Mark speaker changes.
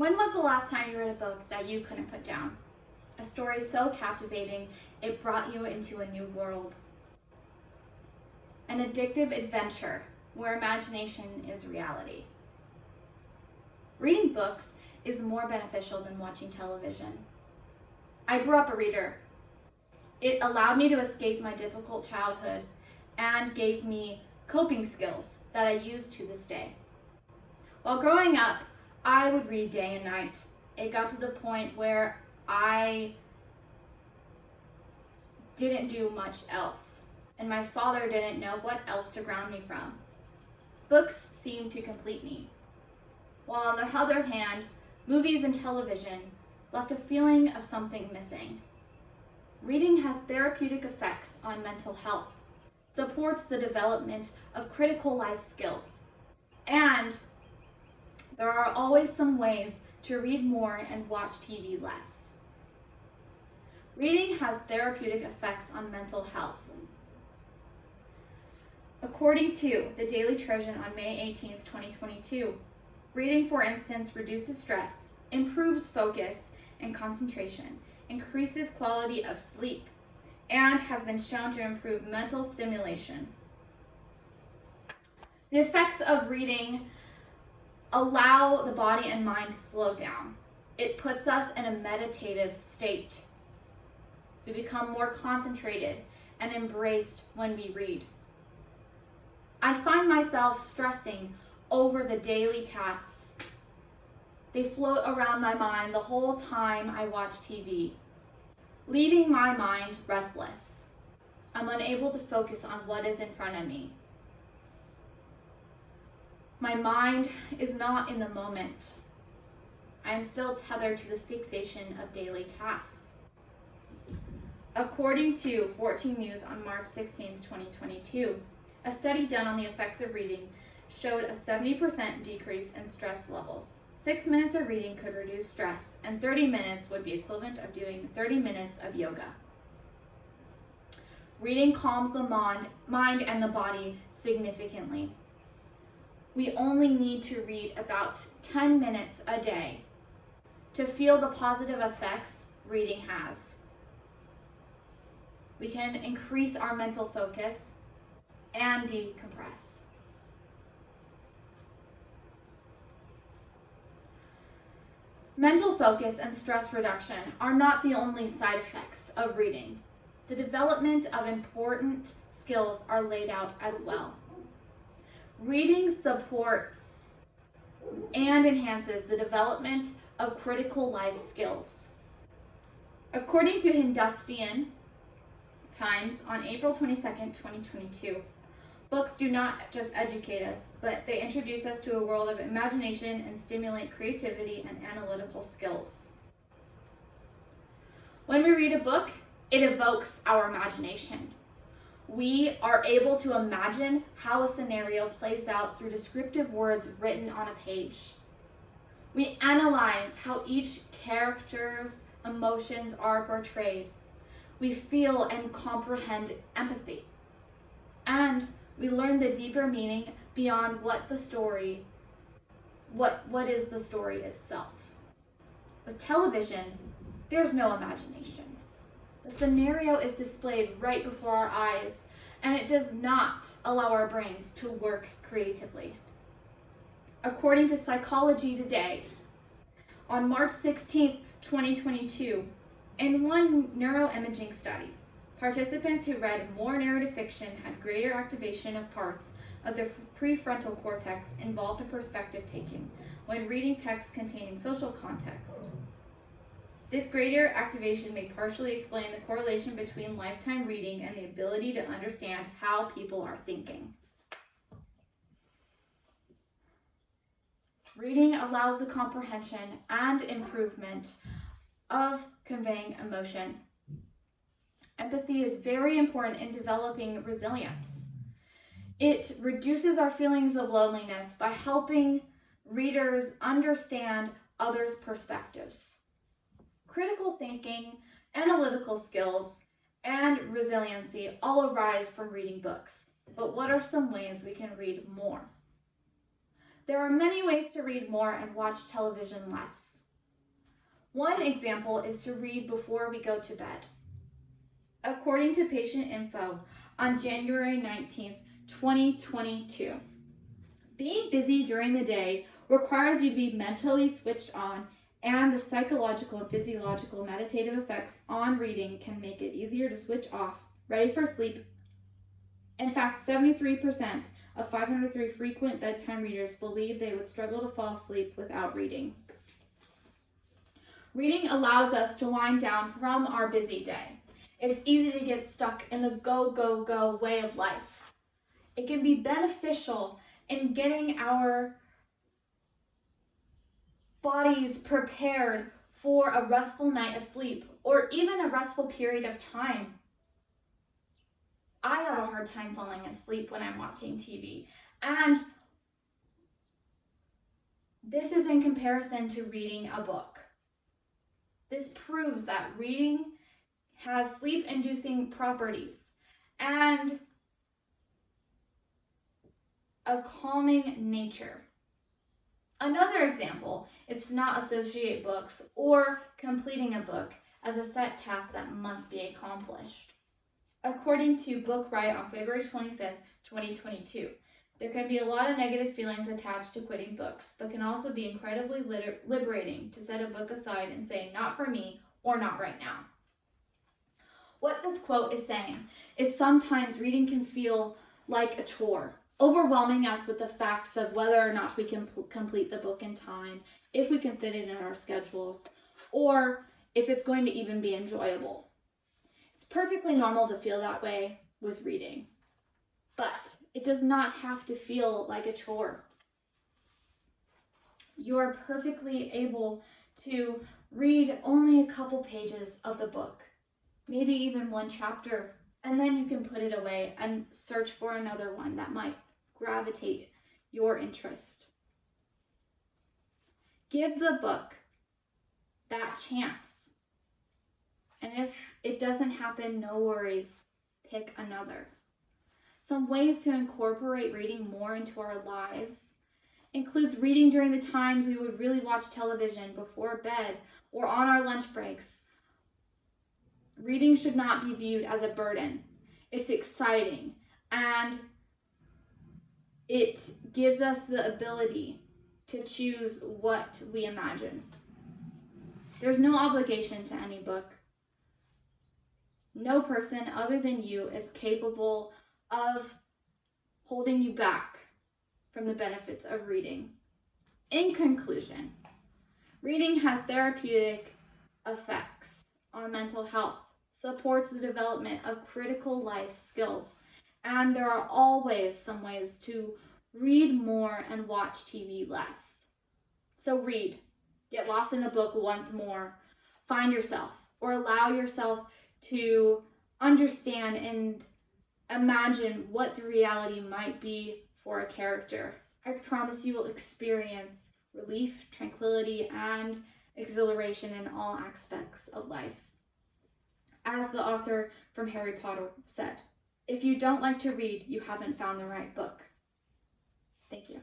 Speaker 1: When was the last time you read a book that you couldn't put down? A story so captivating it brought you into a new world. An addictive adventure where imagination is reality. Reading books is more beneficial than watching television. I grew up a reader. It allowed me to escape my difficult childhood and gave me coping skills that I use to this day. While growing up, I would read day and night. It got to the point where I didn't do much else, and my father didn't know what else to ground me from. Books seemed to complete me, while on the other hand, movies and television left a feeling of something missing. Reading has therapeutic effects on mental health, supports the development of critical life skills, and there are always some ways to read more and watch TV less. Reading has therapeutic effects on mental health. According to the Daily Trojan on May 18, 2022, reading, for instance, reduces stress, improves focus and concentration, increases quality of sleep, and has been shown to improve mental stimulation. The effects of reading allow the body and mind to slow down. It puts us in a meditative state. We become more concentrated and embraced when we read. I find myself stressing over the daily tasks. They float around my mind the whole time I watch TV, leaving my mind restless. I'm unable to focus on what is in front of me. My mind is not in the moment. I am still tethered to the fixation of daily tasks. According to 14 News on March 16, 2022, a study done on the effects of reading showed a 70% decrease in stress levels. 6 minutes of reading could reduce stress, and 30 minutes would be equivalent of doing 30 minutes of yoga. Reading calms the mind and the body significantly. We only need to read about 10 minutes a day to feel the positive effects reading has. We can increase our mental focus and decompress. Mental focus and stress reduction are not the only side effects of reading. The development of important skills are laid out as well. Reading supports and enhances the development of critical life skills. According to Hindustan Times on April 22, 2022, books do not just educate us, but they introduce us to a world of imagination and stimulate creativity and analytical skills. When we read a book, it evokes our imagination. We are able to imagine how a scenario plays out through descriptive words written on a page. We analyze how each character's emotions are portrayed. We feel and comprehend empathy. And we learn the deeper meaning beyond what is the story itself. With television, there's no imagination. The scenario is displayed right before our eyes, and it does not allow our brains to work creatively. According to Psychology Today, on March 16, 2022, in one neuroimaging study, participants who read more narrative fiction had greater activation of parts of their prefrontal cortex involved in perspective taking when reading text containing social context. This greater activation may partially explain the correlation between lifetime reading and the ability to understand how people are thinking. Reading allows the comprehension and improvement of conveying emotion. Empathy is very important in developing resilience. It reduces our feelings of loneliness by helping readers understand others' perspectives. Critical thinking, analytical skills, and resiliency all arise from reading books. But what are some ways we can read more? There are many ways to read more and watch television less. One example is to read before we go to bed. According to Patient Info on January 19th, 2022, being busy during the day requires you to be mentally switched on, and the psychological and physiological meditative effects on reading can make it easier to switch off, ready for sleep. In fact, 73% of 503 frequent bedtime readers believe they would struggle to fall asleep without reading. Reading allows us to wind down from our busy day. It's easy to get stuck in the go, go, go way of life. It can be beneficial in getting our bodies prepared for a restful night of sleep, or even a restful period of time. I have a hard time falling asleep when I'm watching TV, and this is in comparison to reading a book. This proves that reading has sleep-inducing properties and a calming nature. Another example is to not associate books or completing a book as a set task that must be accomplished. According to Book Riot on February 25th, 2022, there can be a lot of negative feelings attached to quitting books, but can also be incredibly liberating to set a book aside and say, not for me, or not right now. What this quote is saying is sometimes reading can feel like a chore, overwhelming us with the facts of whether or not we can complete the book in time, if we can fit it in our schedules, or if it's going to even be enjoyable. It's perfectly normal to feel that way with reading, but it does not have to feel like a chore. You're perfectly able to read only a couple pages of the book, maybe even one chapter, and then you can put it away and search for another one that might gravitate your interest. Give the book that chance. And if it doesn't happen, no worries, pick another. Some ways to incorporate reading more into our lives includes reading during the times we would really watch television, before bed, or on our lunch breaks. Reading should not be viewed as a burden. It's exciting, and it gives us the ability to choose what we imagine. There's no obligation to any book. No person other than you is capable of holding you back from the benefits of reading. In conclusion, reading has therapeutic effects on mental health, supports the development of critical life skills, and there are always some ways to read more and watch TV less. So read, get lost in a book once more, find yourself, or allow yourself to understand and imagine what the reality might be for a character. I promise you will experience relief, tranquility, and exhilaration in all aspects of life. As the author from Harry Potter said, if you don't like to read, you haven't found the right book. Thank you.